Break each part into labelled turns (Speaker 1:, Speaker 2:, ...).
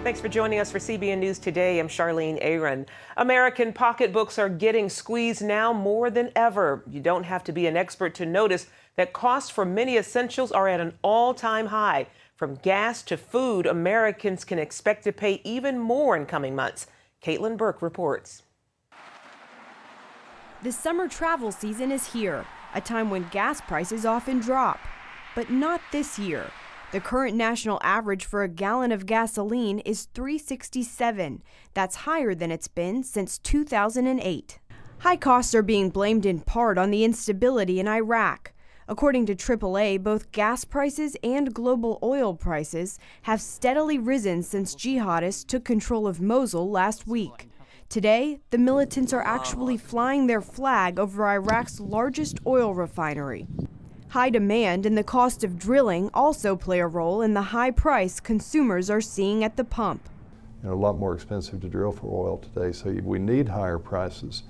Speaker 1: Thanks for joining us for CBN News Today. I'm Charlene Aaron. American pocketbooks are getting squeezed now more than ever. You don't have to be an expert to notice that costs for many essentials are at an all-time high. From gas to food, Americans can expect to pay even more in coming months. Caitlin Burke reports.
Speaker 2: The summer travel season is here, a time when gas prices often drop. But not this year. The current national average for a gallon of gasoline is $3.67. That's higher than it's been since 2008. High costs are being blamed in part on the instability in Iraq. According to AAA, both gas prices and global oil prices have steadily risen since jihadists took control of Mosul last week. Today, the militants are actually flying their flag over Iraq's largest oil refinery. High demand and the cost of drilling also play a role in the high price consumers are seeing at the pump.
Speaker 3: A lot more expensive to drill for oil today, so we need higher prices.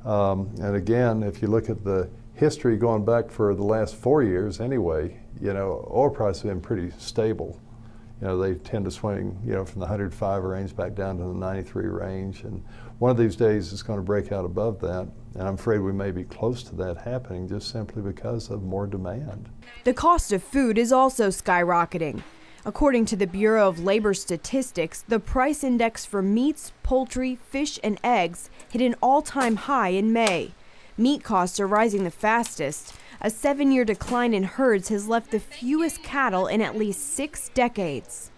Speaker 3: And again, if you look at the history going back for the last 4 years anyway, oil prices have been pretty stable. They tend to swing, from the 105 range back down to the 93 range. And one of these days it's going to break out above that. And I'm afraid we may be close to that happening just simply because of more demand.
Speaker 2: The cost of food is also skyrocketing. According to the Bureau of Labor Statistics, the price index for meats, poultry, fish, and eggs hit an all-time high in May. Meat costs are rising the fastest. A 7-year decline in herds has left the fewest cattle in at least 6 decades.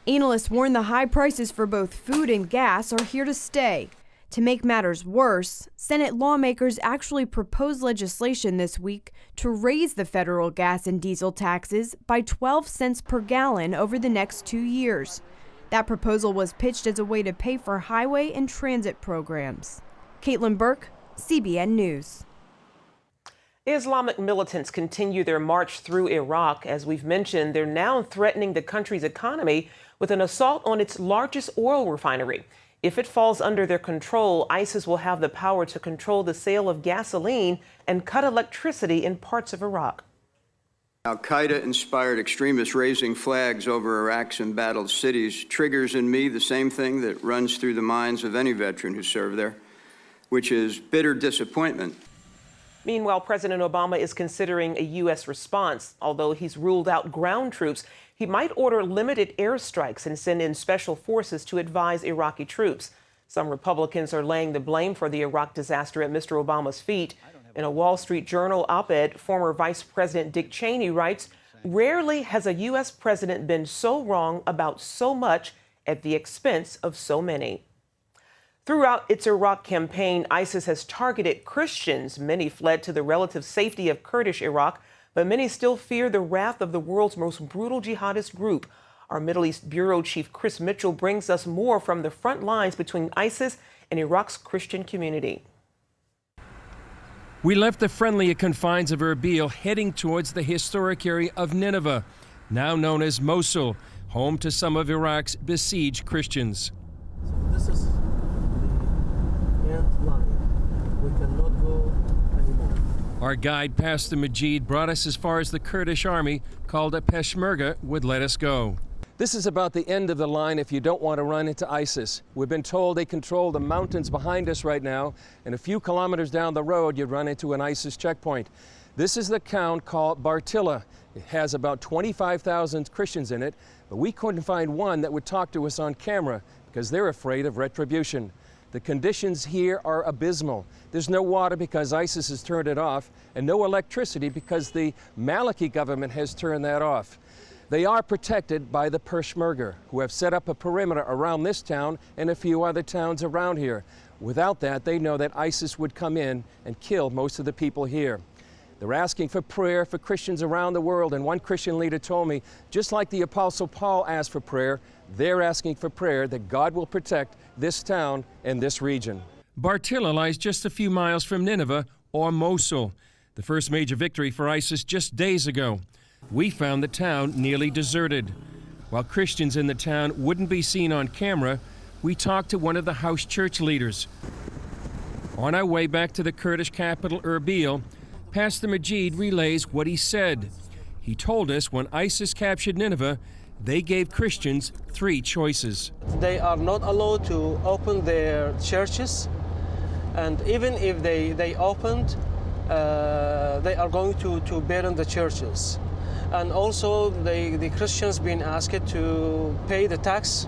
Speaker 2: Analysts warn the high prices for both food and gas are here to stay. To make matters worse, Senate lawmakers actually proposed legislation this week to raise the federal gas and diesel taxes by 12 cents per gallon over the next 2 years. That proposal was pitched as a way to pay for highway and transit programs. Caitlin Burke, CBN News.
Speaker 1: Islamic militants continue their march through Iraq. As we've mentioned, they're now threatening the country's economy with an assault on its largest oil refinery. If it falls under their control, ISIS will have the power to control the sale of gasoline and cut electricity in parts of Iraq.
Speaker 4: Al-Qaeda-inspired extremists raising flags over Iraq's embattled cities triggers in me the same thing that runs through the minds of any veteran who served there, which is bitter disappointment.
Speaker 1: Meanwhile, President Obama is considering a U.S. response. Although he's ruled out ground troops, he might order limited airstrikes and send in special forces to advise Iraqi troops. Some Republicans are laying the blame for the Iraq disaster at Mr. Obama's feet. In a Wall Street Journal op-ed, former Vice President Dick Cheney writes, "Rarely has a U.S. president been so wrong about so much at the expense of so many." Throughout its Iraq campaign, ISIS has targeted Christians. Many fled to the relative safety of Kurdish Iraq, but many still fear the wrath of the world's most brutal jihadist group. Our Middle East Bureau Chief Chris Mitchell brings us more from the front lines between ISIS and Iraq's Christian community.
Speaker 5: We left the friendly confines of Erbil, heading towards the historic area of Nineveh, now known as Mosul, home to some of Iraq's besieged Christians.
Speaker 6: This is the end line. We cannot go anymore.
Speaker 5: Our guide, Pastor Majid, brought us as far as the Kurdish army, called a Peshmerga, would let us go. This is about the end of the line if you don't want to run into ISIS. We've been told they control the mountains behind us right now, and a few kilometers down the road you'd run into an ISIS checkpoint. This is the town called Bartilla. It has about 25,000 Christians in it, but we couldn't find one that would talk to us on camera because they're afraid of retribution. The conditions here are abysmal. There's no water because ISIS has turned it off, and no electricity because the Maliki government has turned that off. They are protected by the Peshmerga, who have set up a perimeter around this town and a few other towns around here. Without that, they know that ISIS would come in and kill most of the people here. They're asking for prayer for Christians around the world, and one Christian leader told me, just like the Apostle Paul asked for prayer, they're asking for prayer that God will protect this town and this region. Bartilla lies just a few miles from Nineveh, or Mosul, the first major victory for ISIS just days ago. We found the town nearly deserted. While Christians in the town wouldn't be seen on camera, we talked to one of the house church leaders. On our way back to the Kurdish capital, Erbil, Pastor Majid relays what he said. He told us when ISIS captured Nineveh, they gave Christians 3 choices.
Speaker 6: They are not allowed to open their churches, and even if they opened, they are going to burn the churches. And also the Christians being asked to pay the tax.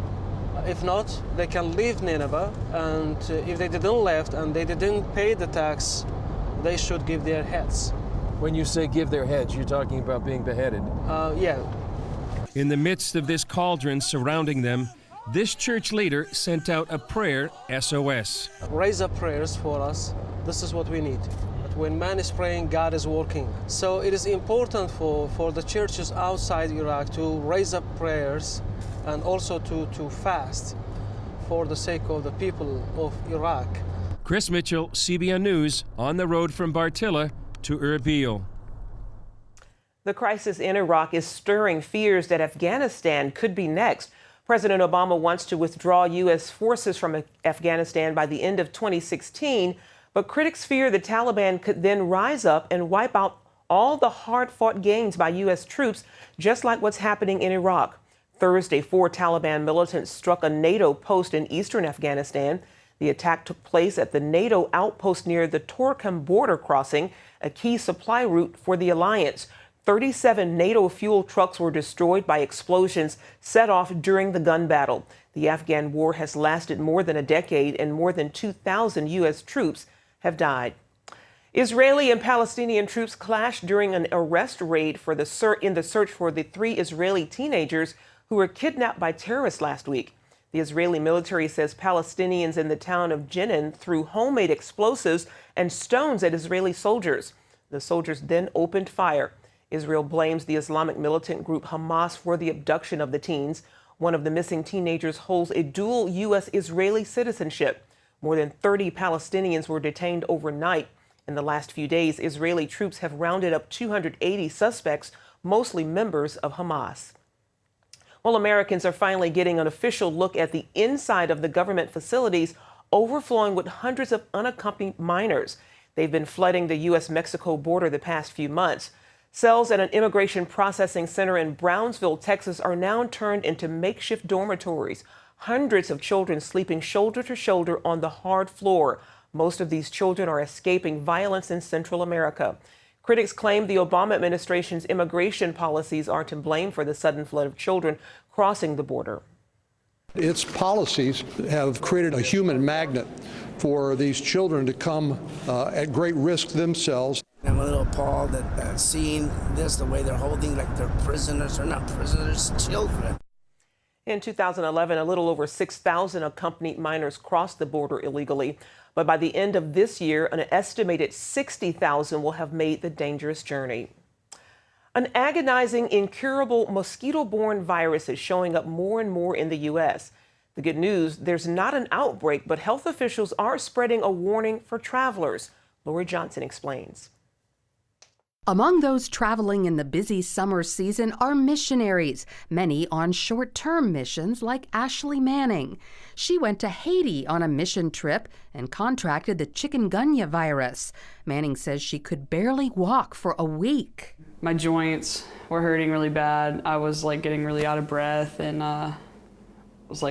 Speaker 6: If not, they can leave Nineveh, and if they didn't left and they didn't pay the tax, they should give their heads.
Speaker 5: When you say give their heads, you're talking about being beheaded.
Speaker 6: Yeah.
Speaker 5: In the midst of this cauldron surrounding them, this church leader sent out a prayer SOS.
Speaker 6: Raise up prayers for us. This is what we need. When man is praying, God is working. So it is important for the churches outside Iraq to raise up prayers and also to fast for the sake of the people of Iraq.
Speaker 5: Chris Mitchell, CBN News, on the road from Bartilla to Erbil.
Speaker 1: The crisis in Iraq is stirring fears that Afghanistan could be next. President Obama wants to withdraw U.S. forces from Afghanistan by the end of 2016, but critics fear the Taliban could then rise up and wipe out all the hard-fought gains by U.S. troops, just like what's happening in Iraq. Thursday, 4 Taliban militants struck a NATO post in eastern Afghanistan. The attack took place at the NATO outpost near the Torkham border crossing, a key supply route for the alliance. 37 NATO fuel trucks were destroyed by explosions set off during the gun battle. The Afghan war has lasted more than a decade, and more than 2,000 U.S. troops have died. Israeli and Palestinian troops clashed during an arrest raid in the search for the 3 Israeli teenagers who were kidnapped by terrorists last week. The Israeli military says Palestinians in the town of Jenin threw homemade explosives and stones at Israeli soldiers. The soldiers then opened fire. Israel blames the Islamic militant group Hamas for the abduction of the teens. One of the missing teenagers holds a dual U.S.-Israeli citizenship. More than 30 Palestinians were detained overnight. In the last few days, Israeli troops have rounded up 280 suspects, mostly members of Hamas. Well, Americans are finally getting an official look at the inside of the government facilities overflowing with hundreds of unaccompanied minors. They've been flooding the U.S.-Mexico border the past few months. Cells at an immigration processing center in Brownsville, Texas, are now turned into makeshift dormitories. Hundreds of children sleeping shoulder to shoulder on the hard floor. Most of these children are escaping violence in Central America. Critics claim the Obama administration's immigration policies are to blame for the sudden flood of children crossing the border.
Speaker 7: Its policies have created a human magnet for these children to come at great risk themselves.
Speaker 8: I'm a little appalled at seeing this, the way they're holding like they're prisoners. They're not prisoners, children.
Speaker 1: In 2011, a little over 6,000 accompanied minors crossed the border illegally. But by the end of this year, an estimated 60,000 will have made the dangerous journey. An agonizing, incurable mosquito-borne virus is showing up more and more in the U.S. The good news, there's not an outbreak, but health officials are spreading a warning for travelers. Lori Johnson explains.
Speaker 9: Among those traveling in the busy summer season are missionaries, many on short-term missions like Ashley Manning. She went to Haiti on a mission trip and contracted the chikungunya virus. Manning says she could barely walk for a week.
Speaker 10: My joints were hurting really bad. I was getting really out of breath and was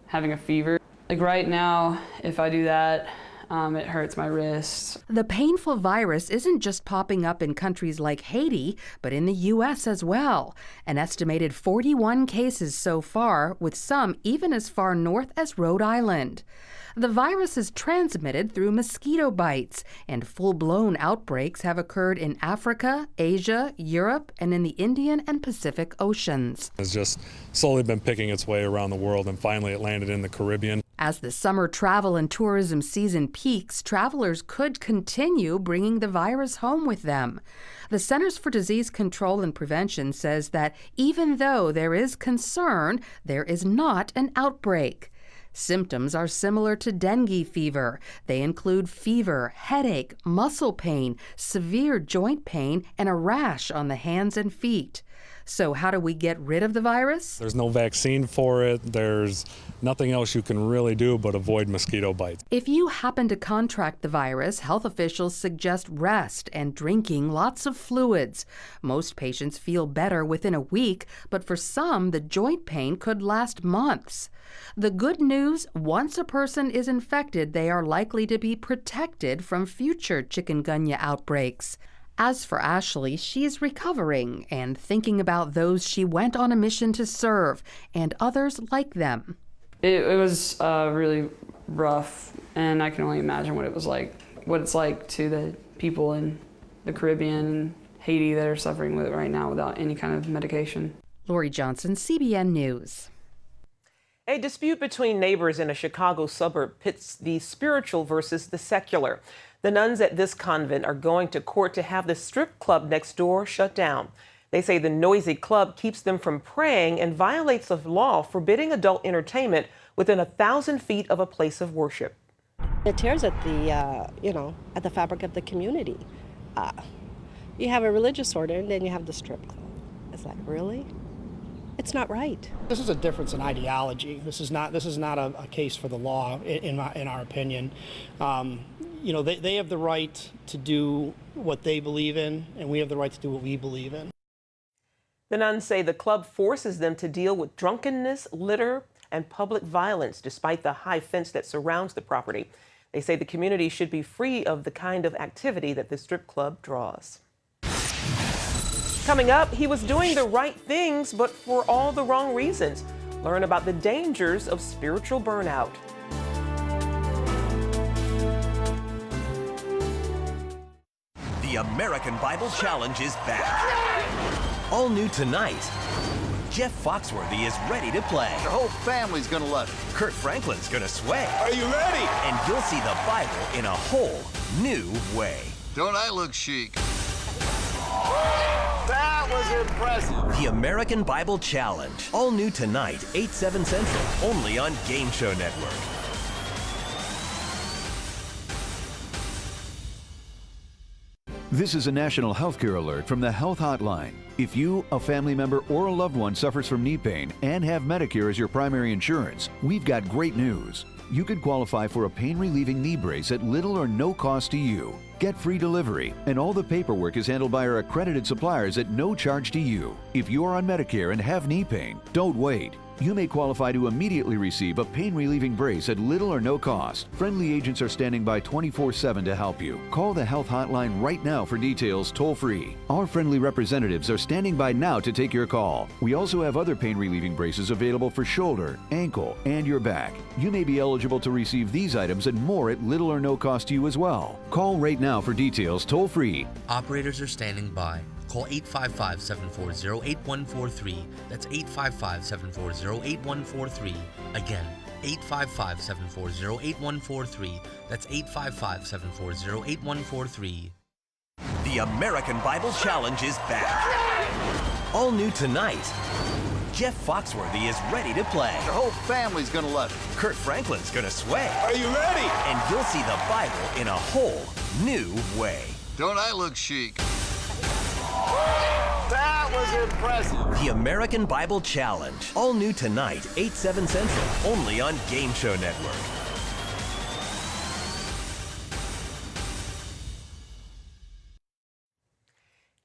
Speaker 10: having a fever. Right now, if I do that, it hurts my wrists.
Speaker 9: The painful virus isn't just popping up in countries like Haiti, but in the U.S. as well. An estimated 41 cases so far, with some even as far north as Rhode Island. The virus is transmitted through mosquito bites, and full-blown outbreaks have occurred in Africa, Asia, Europe, and in the Indian and Pacific Oceans.
Speaker 11: It's just slowly been picking its way around the world, and finally it landed in the Caribbean.
Speaker 9: As the summer travel and tourism season peaks, travelers could continue bringing the virus home with them. The Centers for Disease Control and Prevention says that even though there is concern, there is not an outbreak. Symptoms are similar to dengue fever. They include fever, headache, muscle pain, severe joint pain, and a rash on the hands and feet. So how do we get rid of the virus?
Speaker 11: There's no vaccine for it. There's nothing else you can really do but avoid mosquito bites.
Speaker 9: If you happen to contract the virus, health officials suggest rest and drinking lots of fluids. Most patients feel better within a week, but for some, the joint pain could last months. The good news, once a person is infected, they are likely to be protected from future chikungunya outbreaks. As for Ashley, she's recovering and thinking about those she went on a mission to serve and others like them.
Speaker 10: It was really rough, and I can only imagine what it's like to the people in the Caribbean and Haiti that are suffering with it right now without any kind of medication.
Speaker 9: Lori Johnson, CBN News.
Speaker 1: A dispute between neighbors in a Chicago suburb pits the spiritual versus the secular. The nuns at this convent are going to court to have the strip club next door shut down. They say the noisy club keeps them from praying and violates a law forbidding adult entertainment within 1,000 feet of a place of worship.
Speaker 12: It tears at the, at the fabric of the community. You have a religious order, and then you have the strip club. It's like, really? It's not right.
Speaker 13: This is a difference in ideology. This is not a case for the law, in our opinion. They have the right to do what they believe in, and we have the right to do what we believe in.
Speaker 1: The nuns say the club forces them to deal with drunkenness, litter, and public violence, despite the high fence that surrounds the property. They say the community should be free of the kind of activity that the strip club draws. Coming up, he was doing the right things, but for all the wrong reasons. Learn about the dangers of spiritual burnout.
Speaker 14: The American Bible Challenge is back. All new tonight. Jeff Foxworthy is ready to play.
Speaker 15: The whole family's gonna love it.
Speaker 14: Kurt Franklin's gonna sway.
Speaker 15: Are you ready?
Speaker 14: And you'll see the Bible in a whole new way.
Speaker 15: Don't I look chic? That was impressive.
Speaker 14: The American Bible Challenge. All new tonight, 8/7 Central, only on Game Show Network.
Speaker 16: This is a national healthcare alert from the Health Hotline. If you, a family member, or a loved one suffers from knee pain and have Medicare as your primary insurance, we've got great news. You could qualify for a pain-relieving knee brace at little or no cost to you. Get free delivery, and all the paperwork is handled by our accredited suppliers at no charge to you. If you are on Medicare and have knee pain, don't wait. You may qualify to immediately receive a pain-relieving brace at little or no cost. Friendly agents are standing by 24/7 to help you. Call the Health Hotline right now for details toll-free. Our friendly representatives are standing by now to take your call. We also have other pain-relieving braces available for shoulder, ankle, and your back. You may be eligible to receive these items and more at little or no cost to you as well. Call right now for details toll-free.
Speaker 17: Operators are standing by. Call 855-740-8143. That's 855-740-8143. Again, 855-740-8143. That's 855-740-8143.
Speaker 14: The American Bible Challenge is back. All new tonight. Jeff Foxworthy is ready to play.
Speaker 15: The whole family's gonna love it.
Speaker 14: Kurt Franklin's gonna sway.
Speaker 15: Are you ready?
Speaker 14: And you'll see the Bible in a whole new way.
Speaker 15: Don't I look chic? That was impressive.
Speaker 14: The American Bible Challenge. All new tonight, 8/7 Central, only on Game Show Network.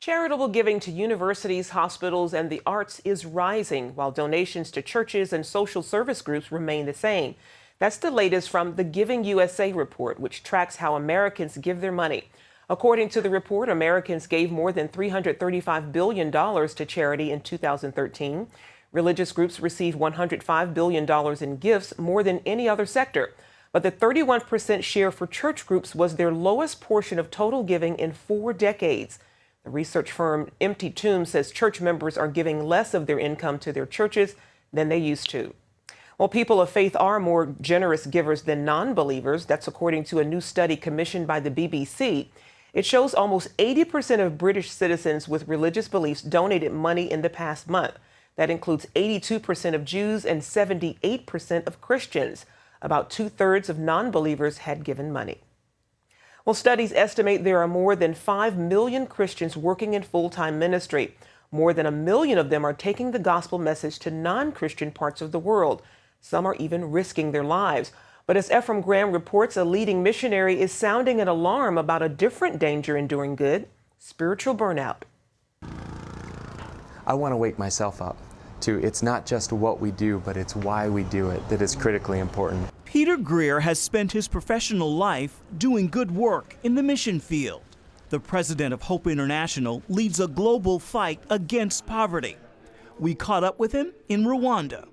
Speaker 1: Charitable giving to universities, hospitals, and the arts is rising, while donations to churches and social service groups remain the same. That's the latest from the Giving USA report, which tracks how Americans give their money. According to the report, Americans gave more than $335 billion to charity in 2013. Religious groups received $105 billion in gifts, more than any other sector. But the 31% share for church groups was their lowest portion of total giving in 4 decades. The research firm Empty Tomb says church members are giving less of their income to their churches than they used to. Well, people of faith are more generous givers than non-believers. That's according to a new study commissioned by the BBC. It shows almost 80% of British citizens with religious beliefs donated money in the past month. That includes 82% of Jews and 78% of Christians. About 2/3 of non-believers had given money. Well, studies estimate there are more than 5 million Christians working in full-time ministry. More than 1 million of them are taking the gospel message to non-Christian parts of the world. Some are even risking their lives. But as Ephraim Graham reports, a leading missionary is sounding an alarm about a different danger in doing good: spiritual burnout.
Speaker 18: I want to wake myself up to it's not just what we do, but it's why we do it that is critically important.
Speaker 19: Peter Greer has spent his professional life doing good work in the mission field. The president of Hope International leads a global fight against poverty. We caught up with him in Rwanda.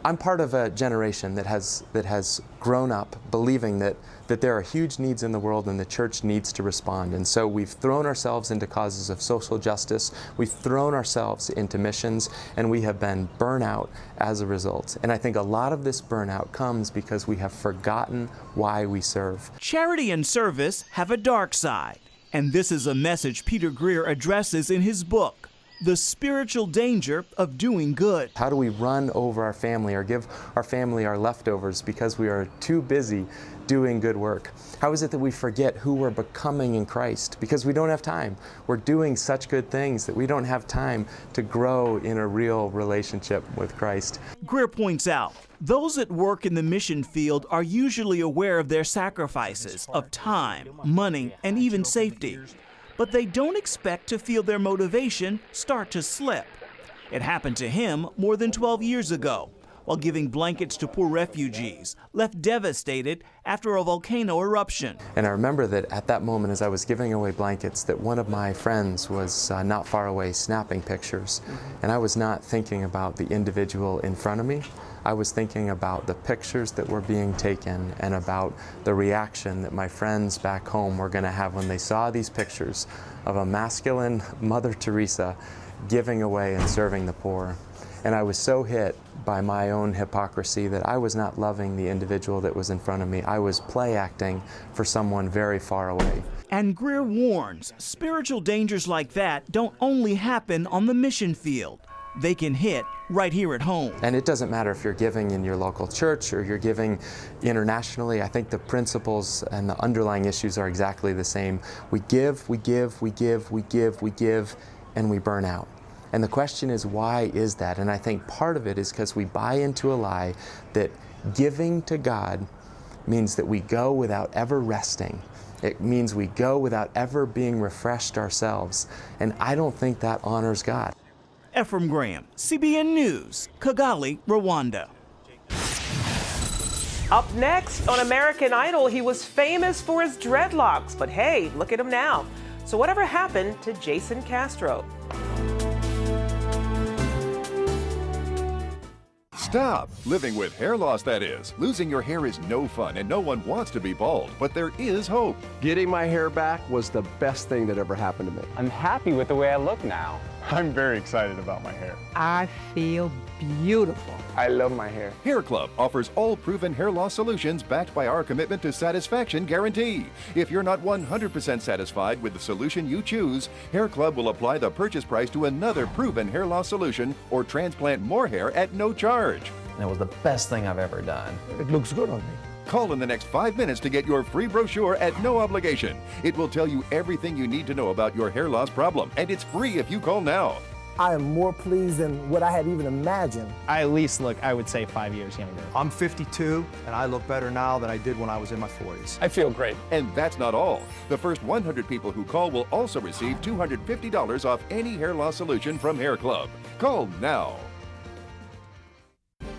Speaker 18: I'm part of a generation that has grown up believing that there are huge needs in the world and the church needs to respond. And so we've thrown ourselves into causes of social justice, we've thrown ourselves into missions, and we have been burnout as a result. And I think a lot of this burnout comes because we have forgotten why we serve.
Speaker 19: Charity and service have a dark side, and this is a message Peter Greer addresses in his book, The Spiritual Danger of Doing Good.
Speaker 18: How do we run over our family or give our family our leftovers because we are too busy doing good work? How is it that we forget who we're becoming in Christ because we don't have time? We're doing such good things that we don't have time to grow in a real relationship with Christ.
Speaker 19: Greer points out, those that work in the mission field are usually aware of their sacrifices of time, money, and even safety. But they don't expect to feel their motivation start to slip. It happened to him more than 12 years ago while giving blankets to poor refugees, left devastated after a volcano eruption.
Speaker 18: And I remember that at that moment as I was giving away blankets that one of my friends was not far away snapping pictures. And I was not thinking about the individual in front of me. I was thinking about the pictures that were being taken and about the reaction that my friends back home were going to have when they saw these pictures of a masculine Mother Teresa giving away and serving the poor. And I was so hit by my own hypocrisy that I was not loving the individual that was in front of me. I was play acting for someone very far away.
Speaker 19: And Greer warns, spiritual dangers like that don't only happen on the mission field. They can hit right here at home.
Speaker 18: And it doesn't matter if you're giving in your local church or you're giving internationally. I think the principles and the underlying issues are exactly the same. We give, we give, we give, we give, we give, and we burn out. And the question is, why is that? And I think part of it is because we buy into a lie that giving to God means that we go without ever resting. It means we go without ever being refreshed ourselves. And I don't think that honors God.
Speaker 19: Ephraim Graham, CBN News, Kigali, Rwanda.
Speaker 1: Up next on American Idol, he was famous for his dreadlocks, but hey, look at him now. So whatever happened to Jason Castro?
Speaker 20: Stop living with hair loss, that is. Losing your hair is no fun, and no one wants to be bald, but there is hope.
Speaker 21: Getting my hair back was the best thing that ever happened to me.
Speaker 22: I'm happy with the way I look now. I'm very excited about my hair.
Speaker 23: I feel beautiful.
Speaker 21: I love my hair.
Speaker 20: Hair Club offers all proven hair loss solutions backed by our commitment to satisfaction guarantee. If you're not 100% satisfied with the solution you choose, Hair Club will apply the purchase price to another proven hair loss solution or transplant more hair at no charge.
Speaker 24: It was the best thing I've ever done.
Speaker 21: It looks good on me.
Speaker 20: Call in the next 5 minutes to get your free brochure at no obligation. It will tell you everything you need to know about your hair loss problem, and it's free if you call now.
Speaker 25: I am more pleased than what I had even imagined.
Speaker 22: I at least look, I would say, 5 years younger.
Speaker 26: I'm 52, and I look better now than I did when I was in my 40s.
Speaker 22: I feel great.
Speaker 20: And that's not all. The first 100 people who call will also receive $250 off any hair loss solution from Hair Club. Call now.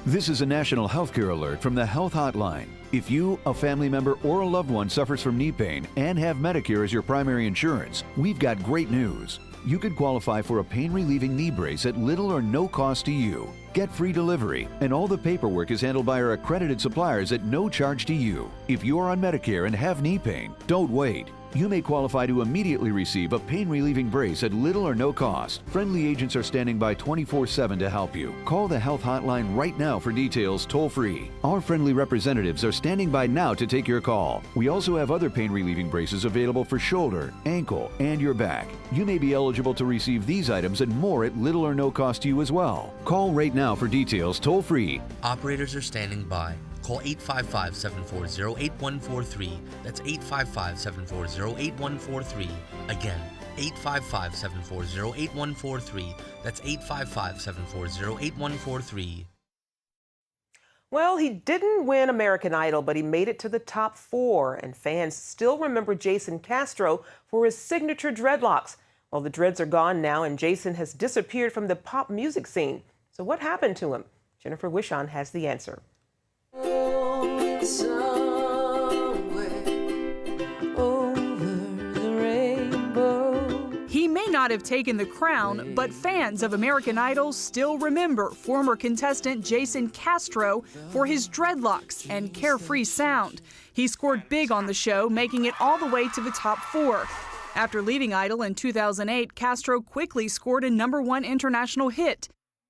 Speaker 16: This is a national healthcare alert from the Health Hotline. If you, a family member, or a loved one suffers from knee pain and have Medicare as your primary insurance, we've got great news. You could qualify for a pain-relieving knee brace at little or no cost to you. Get free delivery, and all the paperwork is handled by our accredited suppliers at no charge to you. If you're on Medicare and have knee pain, don't wait. You may qualify to immediately receive a pain-relieving brace at little or no cost. Friendly agents are standing by 24/7 to help you. Call the Health Hotline right now for details toll-free. Our friendly representatives are standing by now to take your call. We also have other pain-relieving braces available for shoulder, ankle, and your back. You may be eligible to receive these items and more at little or no cost to you as well. Call right now for details toll-free.
Speaker 17: Operators are standing by. Call 855-740-8143. That's 855-740-8143. Again, 855-740-8143. That's 855-740-8143.
Speaker 1: Well, he didn't win American Idol, but he made it to the top 4, and fans still remember Jason Castro for his signature dreadlocks. Well, the dreads are gone now, and Jason has disappeared from the pop music scene. So what happened to him? Jennifer Wishon has the answer.
Speaker 2: He may not have taken the crown, but fans of American Idol still remember former contestant Jason Castro for his dreadlocks and carefree sound. He scored big on the show, making it all the way to the top 4. After leaving Idol in 2008, Castro quickly scored a #1 international hit.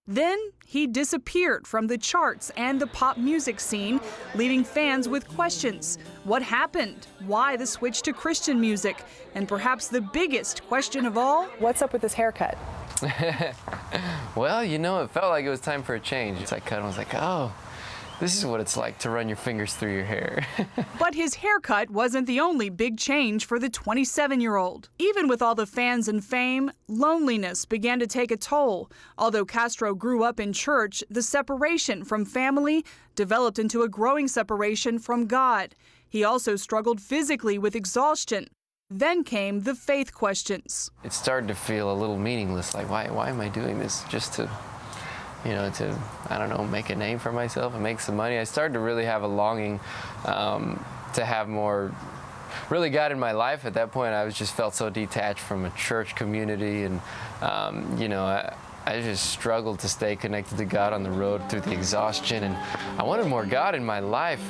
Speaker 2: Then he disappeared from the charts and the pop music scene, leaving fans with questions. What happened? Why the switch to Christian music? And perhaps the biggest question of all, what's up with this haircut?
Speaker 3: Well, you know, it felt like it was time for a change. I cut and was like, oh, this is what it's like to run your fingers through your hair.
Speaker 2: But his haircut wasn't the only big change for the 27-year-old. Even with all the fans and fame, loneliness began to take a toll. Although Castro grew up in church, the separation from family developed into a growing separation from God. He also struggled physically with exhaustion. Then came the faith questions.
Speaker 3: It started to feel a little meaningless, like why am I doing this? Just to, you know, to, I don't know, make a name for myself and make some money. I started to really have a longing to have more, really God in my life. At that point, I just felt so detached from a church community, and you know, I just struggled to stay connected to God on the road through the exhaustion, and I wanted more God in my life.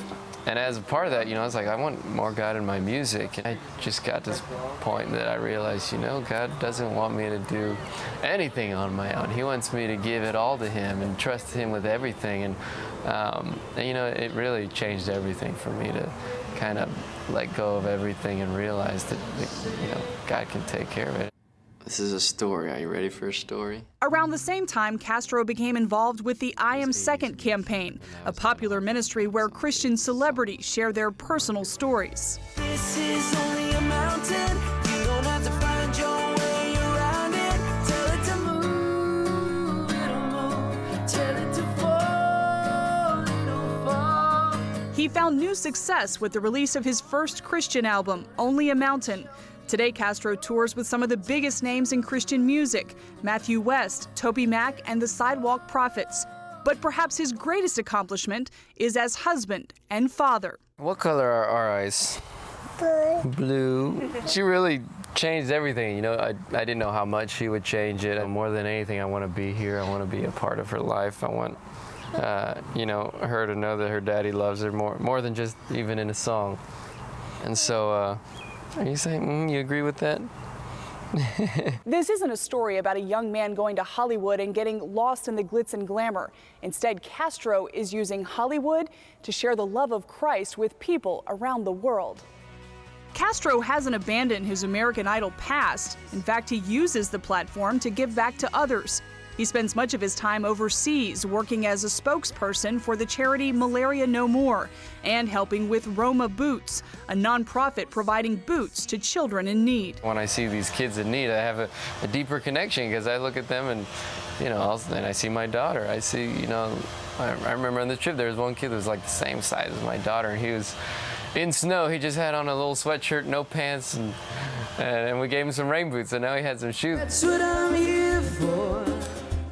Speaker 3: And as a part of that, you know, I was like, I want more God in my music. And I just got to this point that I realized, you know, God doesn't want me to do anything on my own. He wants me to give it all to Him and trust Him with everything. And you know, it really changed everything for me to kind of let go of everything and realize that, you know, God can take care of it. This is a story. Are you ready for a story?
Speaker 2: Around the same time, Castro became involved with the I Am Second campaign, a popular ministry where Christian celebrities share their personal stories.
Speaker 4: This is only a mountain. You don't have to find your way around it. Tell it to move, it'll move. Tell it to fall, it'll fall.
Speaker 2: He found new success with the release of his first Christian album, Only a Mountain. Today, Castro tours with some of the biggest names in Christian music, Matthew West, Toby Mac, and the Sidewalk Prophets. But perhaps his greatest accomplishment is as husband and father.
Speaker 3: What color are our eyes? Blue. She really changed everything. You know, I didn't know how much she would change it. More than anything, I want to be here. I want to be a part of her life. I want, you know, her to know that her daddy loves her more than just even in a song. And so, are you saying you agree with that?
Speaker 2: This isn't a story about a young man going to Hollywood and getting lost in the glitz and glamour. Instead, Castro is using Hollywood to share the love of Christ with people around the world. Castro hasn't abandoned his American Idol past. In fact, he uses the platform to give back to others. He spends much of his time overseas working as a spokesperson for the charity Malaria No More and helping with Roma Boots, a nonprofit providing boots to children in need.
Speaker 3: When I see these kids in need, I have a deeper connection because I look at them and, you know, and I see my daughter. I see, you know, I remember on the trip there was one kid that was like the same size as my daughter, and he was in snow. He just had on a little sweatshirt, no pants, and we gave him some rain boots, and now he had some shoes.
Speaker 4: That's what I'm here for.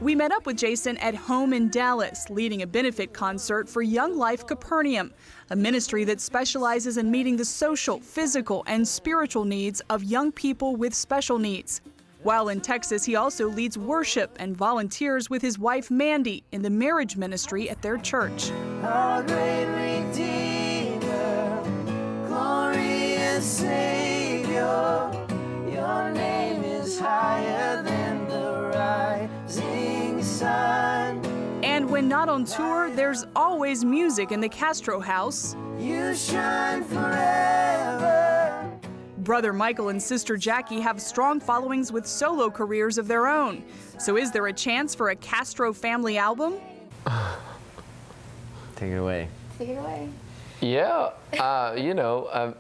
Speaker 2: We met up with Jason at home in Dallas, leading a benefit concert for Young Life Capernaum, a ministry that specializes in meeting the social, physical, and spiritual needs of young people with special needs. While in Texas, he also leads worship and volunteers with his wife Mandy in the marriage ministry at their church.
Speaker 4: Our great Redeemer, glorious Savior, your name is higher than the rising sun.
Speaker 2: And when not on tour, there's always music in the Castro house.
Speaker 4: You shine forever.
Speaker 2: Brother Michael and sister Jackie have strong followings with solo careers of their own. So is there a chance for a Castro family album?
Speaker 3: Take it away.
Speaker 4: Take it away.
Speaker 3: Yeah, you know.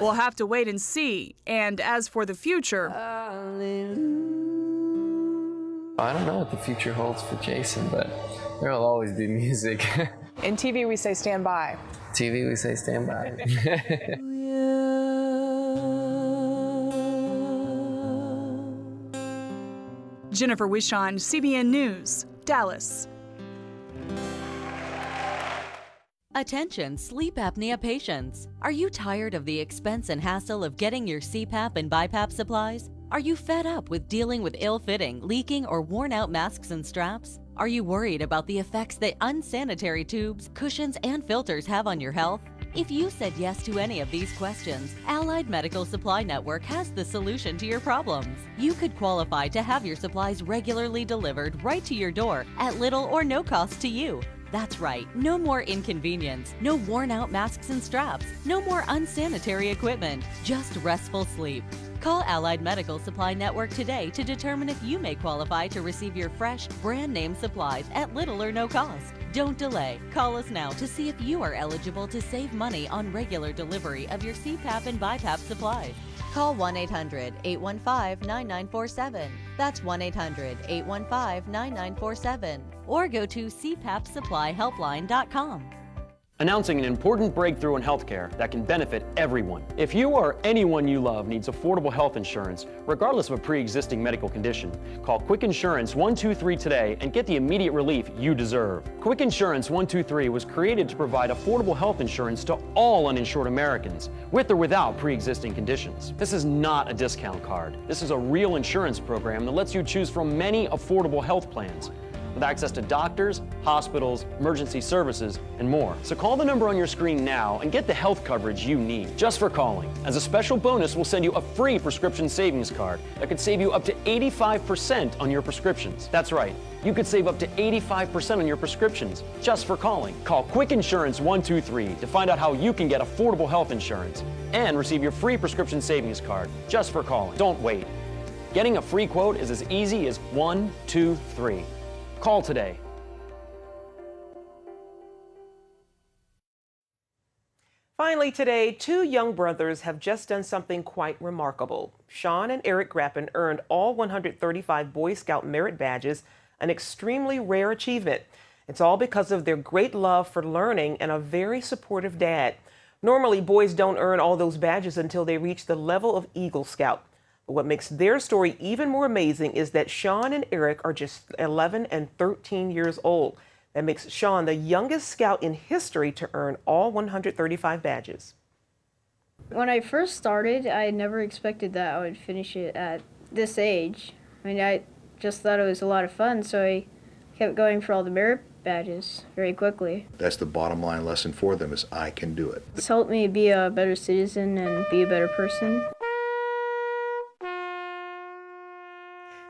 Speaker 2: We'll have to wait and see. And as for the future,
Speaker 3: I don't know what the future holds for Jason, but There'll always be music.
Speaker 5: In TV, we say stand by.
Speaker 3: TV, we say stand by.
Speaker 2: Jennifer Wishon, CBN News, Dallas.
Speaker 6: Attention sleep apnea patients. Are you tired of the expense and hassle of getting your CPAP and BiPAP supplies? Are you fed up with dealing with ill-fitting, leaking, or worn-out masks and straps? Are you worried about the effects that unsanitary tubes, cushions, and filters have on your health? If you said yes to any of these questions, Allied Medical Supply Network has the solution to your problems. You could qualify to have your supplies regularly delivered right to your door at little or no cost to you. That's right, no more inconvenience, no worn-out masks and straps, no more unsanitary equipment, just restful sleep. Call Allied Medical Supply Network today to determine if you may qualify to receive your fresh, brand-name supplies at little or no cost. Don't delay. Call us now to see if you are eligible to save money on regular delivery of your CPAP and BiPAP supplies. Call 1-800-815-9947. That's 1-800-815-9947. Or go to cpapsupplyhelpline.com.
Speaker 7: Announcing an important breakthrough in healthcare that can benefit everyone. If you or anyone you love needs affordable health insurance, regardless of a pre-existing medical condition, call Quick Insurance 123 today and get the immediate relief you deserve. Quick Insurance 123 was created to provide affordable health insurance to all uninsured Americans, with or without pre-existing conditions. This is not a discount card. This is a real insurance program that lets you choose from many affordable health plans, with access to doctors, hospitals, emergency services, and more. So call the number on your screen now and get the health coverage you need just for calling. As a special bonus, we'll send you a free prescription savings card that could save you up to 85% on your prescriptions. That's right, you could save up to 85% on your prescriptions just for calling. Call Quick Insurance 123 to find out how you can get affordable health insurance and receive your free prescription savings card just for calling. Don't wait. Getting a free quote is as easy as 1, 2, 3. Call today.
Speaker 1: Finally today, two young brothers have just done something quite remarkable. Sean and Eric Grappen earned all 135 Boy Scout merit badges, an extremely rare achievement. It's all because of their great love for learning and a very supportive dad. Normally, boys don't earn all those badges until they reach the level of Eagle Scout. But what makes their story even more amazing is that Sean and Eric are just 11 and 13 years old. That makes Sean the youngest scout in history to earn all 135 badges.
Speaker 8: When I first started, I never expected that I would finish it at this age. I mean, I just thought it was a lot of fun, so I kept going for all the merit badges very quickly.
Speaker 10: That's the bottom line lesson for them, is I can do it.
Speaker 8: It's helped me be a better citizen and be a better person.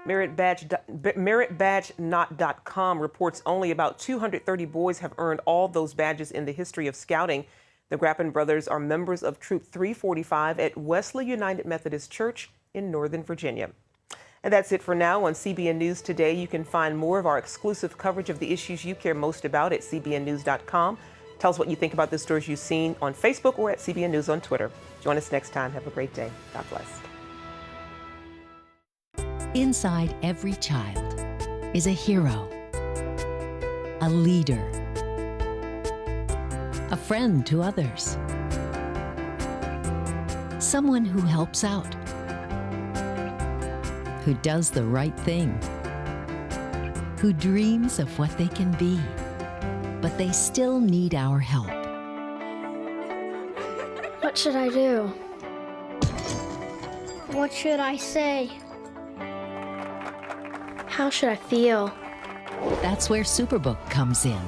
Speaker 1: MeritBadgeNot.com reports only about 230 boys have earned all those badges in the history of scouting. The Grappen brothers are members of Troop 345 at Wesley United Methodist Church in Northern Virginia. And that's it for now on CBN News Today. You can find more of our exclusive coverage of the issues you care most about at cbnnews.com. Tell us what you think about the stories you've seen on Facebook or at CBN News on Twitter. Join us next time. Have a great day. God bless.
Speaker 11: Inside every child is a hero, a leader, a friend to others, someone who helps out, who does the right thing, who dreams of what they can be, but they still need our help.
Speaker 27: What should I do? What should I say? How should I feel?
Speaker 11: That's where Superbook comes in.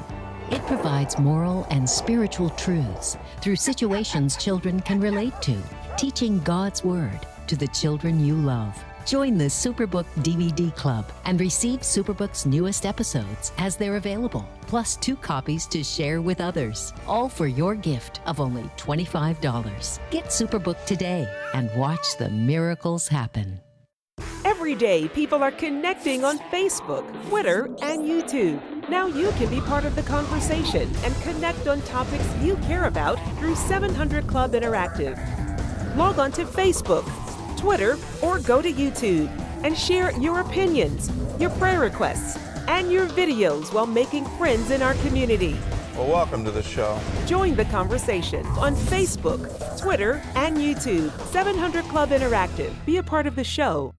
Speaker 11: It provides moral and spiritual truths through situations children can relate to, teaching God's Word to the children you love. Join the Superbook DVD Club and receive Superbook's newest episodes as they're available, plus 2 copies to share with others, all for your gift of only $25. Get Superbook today and watch the miracles happen.
Speaker 28: Every day, people are connecting on Facebook, Twitter, and YouTube. Now you can be part of the conversation and connect on topics you care about through 700 Club Interactive. Log on to Facebook, Twitter, or go to YouTube and share your opinions, your prayer requests, and your videos while making friends in our community.
Speaker 9: Well, welcome to the show.
Speaker 28: Join the conversation on Facebook, Twitter, and YouTube. 700 Club Interactive. Be a part of the show.